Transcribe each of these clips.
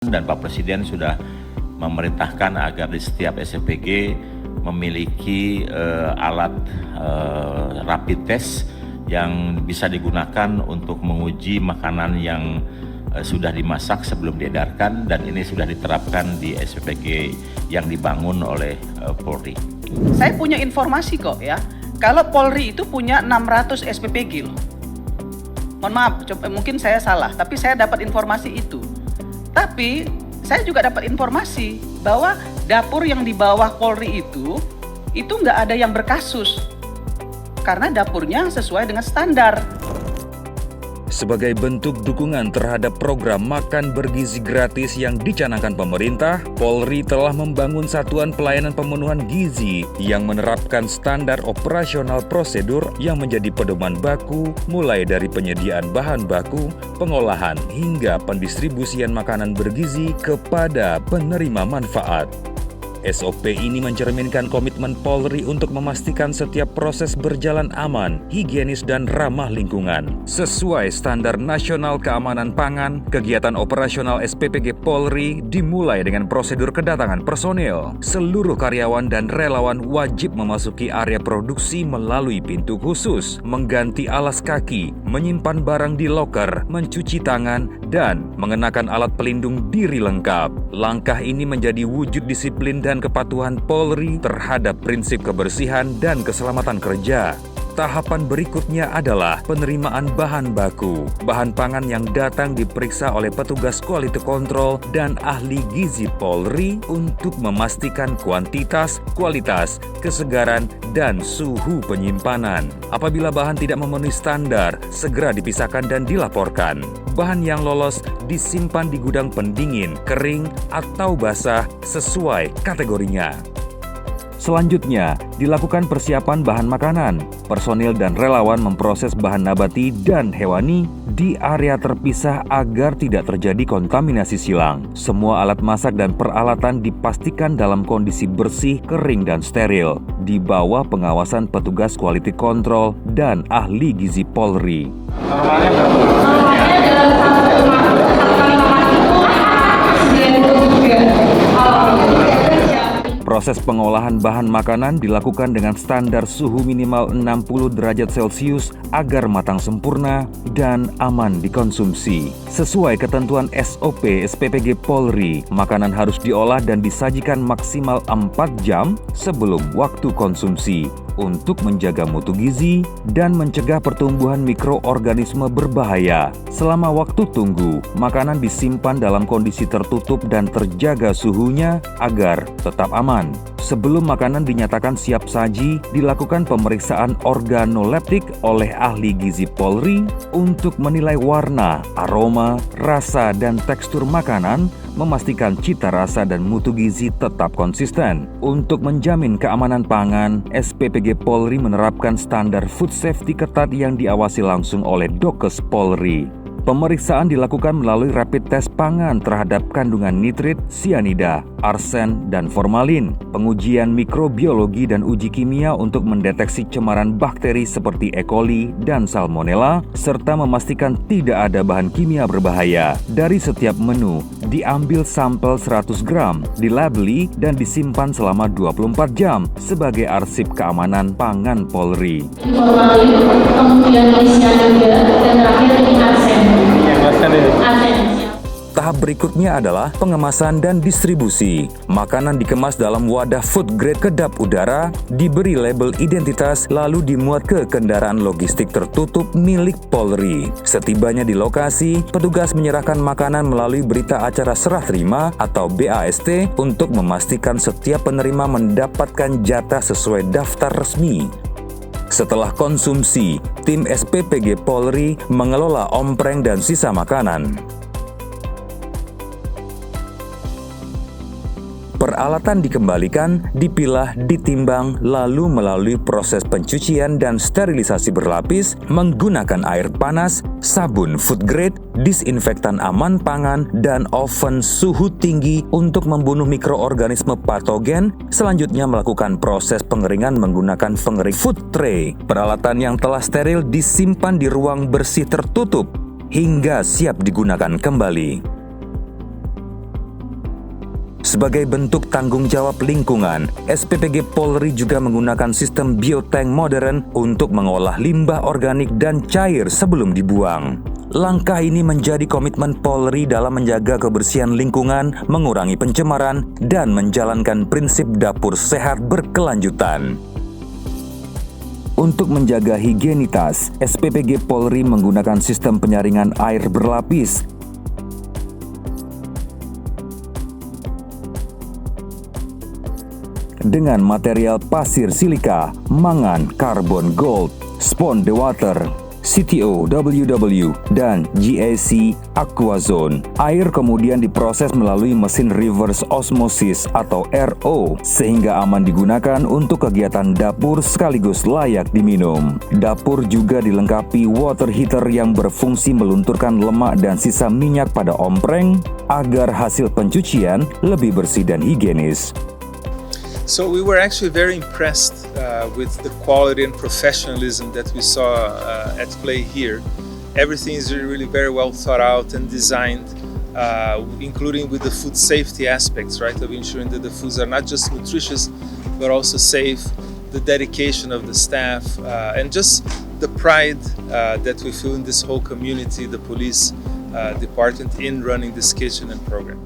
Dan Pak Presiden sudah memerintahkan agar di setiap SPPG memiliki alat rapid test yang bisa digunakan untuk menguji makanan yang sudah dimasak sebelum diedarkan, dan ini sudah diterapkan di SPPG yang dibangun oleh Polri. Saya punya informasi kok ya, kalau Polri itu punya 600 SPPG loh. Mohon maaf, mungkin saya salah, tapi saya dapat informasi itu. Tapi saya juga dapat informasi bahwa dapur yang di bawah Polri itu nggak ada yang berkasus. Karena dapurnya sesuai dengan standar. Sebagai bentuk dukungan terhadap program makan bergizi gratis yang dicanangkan pemerintah, Polri telah membangun satuan pelayanan pemenuhan gizi yang menerapkan standar operasional prosedur yang menjadi pedoman baku mulai dari penyediaan bahan baku, pengolahan hingga pendistribusian makanan bergizi kepada penerima manfaat. SOP ini mencerminkan komitmen Polri untuk memastikan setiap proses berjalan aman, higienis, dan ramah lingkungan. Sesuai standar nasional keamanan pangan, kegiatan operasional SPPG Polri dimulai dengan prosedur kedatangan personil. Seluruh karyawan dan relawan wajib memasuki area produksi melalui pintu khusus, mengganti alas kaki, menyimpan barang di loker, mencuci tangan, dan mengenakan alat pelindung diri lengkap. Langkah ini menjadi wujud disiplin dan kepatuhan Polri terhadap prinsip kebersihan dan keselamatan kerja. Tahapan berikutnya adalah penerimaan bahan baku. Bahan pangan yang datang diperiksa oleh petugas quality control dan ahli gizi Polri untuk memastikan kuantitas, kualitas, kesegaran, dan suhu penyimpanan. Apabila bahan tidak memenuhi standar, segera dipisahkan dan dilaporkan. Bahan yang lolos disimpan di gudang pendingin, kering, atau basah sesuai kategorinya. Selanjutnya, dilakukan persiapan bahan makanan. Personil dan relawan memproses bahan nabati dan hewani di area terpisah agar tidak terjadi kontaminasi silang. Semua alat masak dan peralatan dipastikan dalam kondisi bersih, kering, dan steril, di bawah pengawasan petugas quality control dan ahli gizi Polri. Normalnya dalam Proses pengolahan bahan makanan dilakukan dengan standar suhu minimal 60 derajat Celcius agar matang sempurna dan aman dikonsumsi. Sesuai ketentuan SOP SPPG Polri, makanan harus diolah dan disajikan maksimal 4 jam sebelum waktu konsumsi untuk menjaga mutu gizi dan mencegah pertumbuhan mikroorganisme berbahaya. Selama waktu tunggu, makanan disimpan dalam kondisi tertutup dan terjaga suhunya agar tetap aman. Sebelum makanan dinyatakan siap saji, dilakukan pemeriksaan organoleptik oleh ahli gizi Polri untuk menilai warna, aroma, rasa, dan tekstur makanan, memastikan cita rasa dan mutu gizi tetap konsisten. Untuk menjamin keamanan pangan, SPPG Polri menerapkan standar food safety ketat yang diawasi langsung oleh Dokes Polri. Pemeriksaan dilakukan melalui rapid test pangan terhadap kandungan nitrit, sianida, arsen, dan formalin, pengujian mikrobiologi dan uji kimia untuk mendeteksi cemaran bakteri seperti E. coli dan salmonella, serta memastikan tidak ada bahan kimia berbahaya. Dari setiap menu, diambil sampel 100 gram, dilabeli, dan disimpan selama 24 jam sebagai arsip keamanan pangan Polri. Formalin, kemudian sianida, dan terakhir ini arsen. Tahap berikutnya adalah pengemasan dan distribusi. Makanan dikemas dalam wadah food grade kedap udara, diberi label identitas, lalu dimuat ke kendaraan logistik tertutup milik Polri. Setibanya di lokasi, petugas menyerahkan makanan melalui berita acara serah terima atau BAST untuk memastikan setiap penerima mendapatkan jatah sesuai daftar resmi. Setelah konsumsi, tim SPPG Polri mengelola ompreng dan sisa makanan. Peralatan dikembalikan, dipilah, ditimbang, lalu melalui proses pencucian dan sterilisasi berlapis menggunakan air panas, sabun food grade, disinfektan aman pangan, dan oven suhu tinggi untuk membunuh mikroorganisme patogen. Selanjutnya melakukan proses pengeringan menggunakan pengering food tray. Peralatan yang telah steril disimpan di ruang bersih tertutup hingga siap digunakan kembali. Sebagai bentuk tanggung jawab lingkungan, SPPG Polri juga menggunakan sistem biotank modern untuk mengolah limbah organik dan cair sebelum dibuang. Langkah ini menjadi komitmen Polri dalam menjaga kebersihan lingkungan, mengurangi pencemaran, dan menjalankan prinsip dapur sehat berkelanjutan. Untuk menjaga higienitas, SPPG Polri menggunakan sistem penyaringan air berlapis dengan material pasir silika, mangan, karbon gold, spon the water, CTO, WW, dan GAC Aquazone. Air kemudian diproses melalui mesin reverse osmosis atau RO sehingga aman digunakan untuk kegiatan dapur sekaligus layak diminum. Dapur juga dilengkapi water heater yang berfungsi melunturkan lemak dan sisa minyak pada ompreng agar hasil pencucian lebih bersih dan higienis. So we were actually very impressed with the quality and professionalism that we saw at play here. Everything is really very well thought out and designed, including with the food safety aspects, right, of ensuring that the foods are not just nutritious, but also safe, the dedication of the staff, and just the pride that we feel in this whole community, the police department, in running this kitchen and program.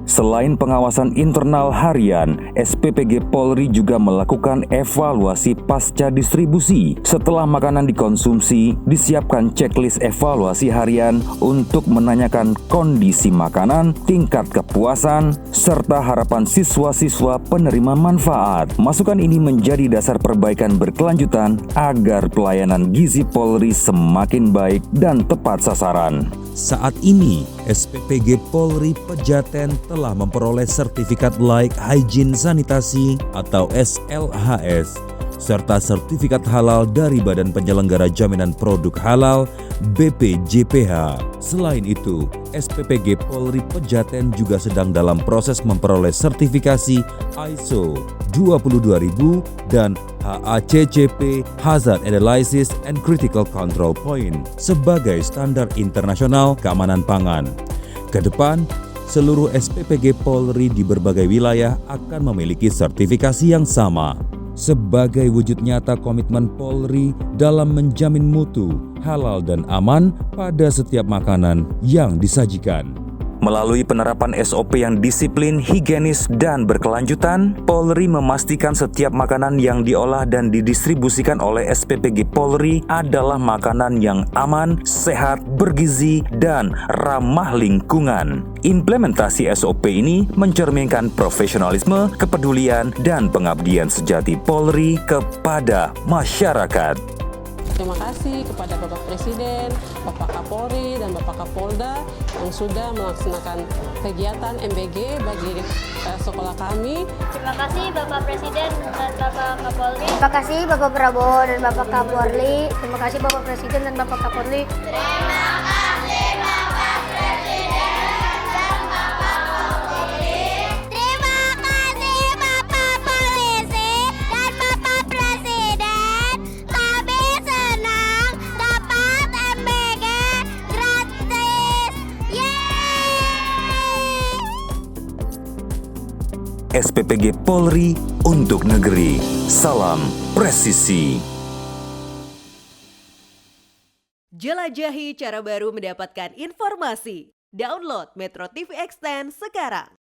Selain pengawasan internal harian, SPPG Polri juga melakukan evaluasi pasca distribusi. Setelah makanan dikonsumsi, disiapkan checklist evaluasi harian untuk menanyakan kondisi makanan, tingkat kepuasan, serta harapan siswa-siswa penerima manfaat. Masukan ini menjadi dasar perbaikan berkelanjutan agar pelayanan gizi Polri semakin baik dan tepat sasaran. Saat ini, SPPG Polri Pejaten telah memperoleh sertifikat Layak Hygiene Sanitasi atau SLHS, serta sertifikat halal dari Badan Penyelenggara Jaminan Produk Halal BPJPH. Selain itu, SPPG Polri Pejaten juga sedang dalam proses memperoleh sertifikasi ISO 22000 dan HACCP Hazard Analysis and Critical Control Point sebagai standar internasional keamanan pangan. Kedepan, seluruh SPPG Polri di berbagai wilayah akan memiliki sertifikasi yang sama sebagai wujud nyata komitmen Polri dalam menjamin mutu, halal dan aman pada setiap makanan yang disajikan. Melalui penerapan SOP yang disiplin, higienis, dan berkelanjutan, Polri memastikan setiap makanan yang diolah dan didistribusikan oleh SPPG Polri adalah makanan yang aman, sehat, bergizi, dan ramah lingkungan. Implementasi SOP ini mencerminkan profesionalisme, kepedulian, dan pengabdian sejati Polri kepada masyarakat. Terima kasih kepada Bapak Presiden, Bapak Kapolri, dan Bapak Kapolda yang sudah melaksanakan kegiatan MBG bagi sekolah kami. Terima kasih Bapak Presiden dan Bapak Kapolri. Terima kasih Bapak Prabowo dan Bapak Kapolri. Terima kasih Bapak Presiden dan Bapak Kapolri. Terima kasih Bapak Presiden dan Bapak Kapolri. Terima kasih Bapak Polisi dan Bapak Presiden. Kami senang dapat MBG gratis. Yeay! SPPG Polri untuk negeri. Salam presisi. Jelajahi cara baru mendapatkan informasi. Download Metro TV Extend sekarang.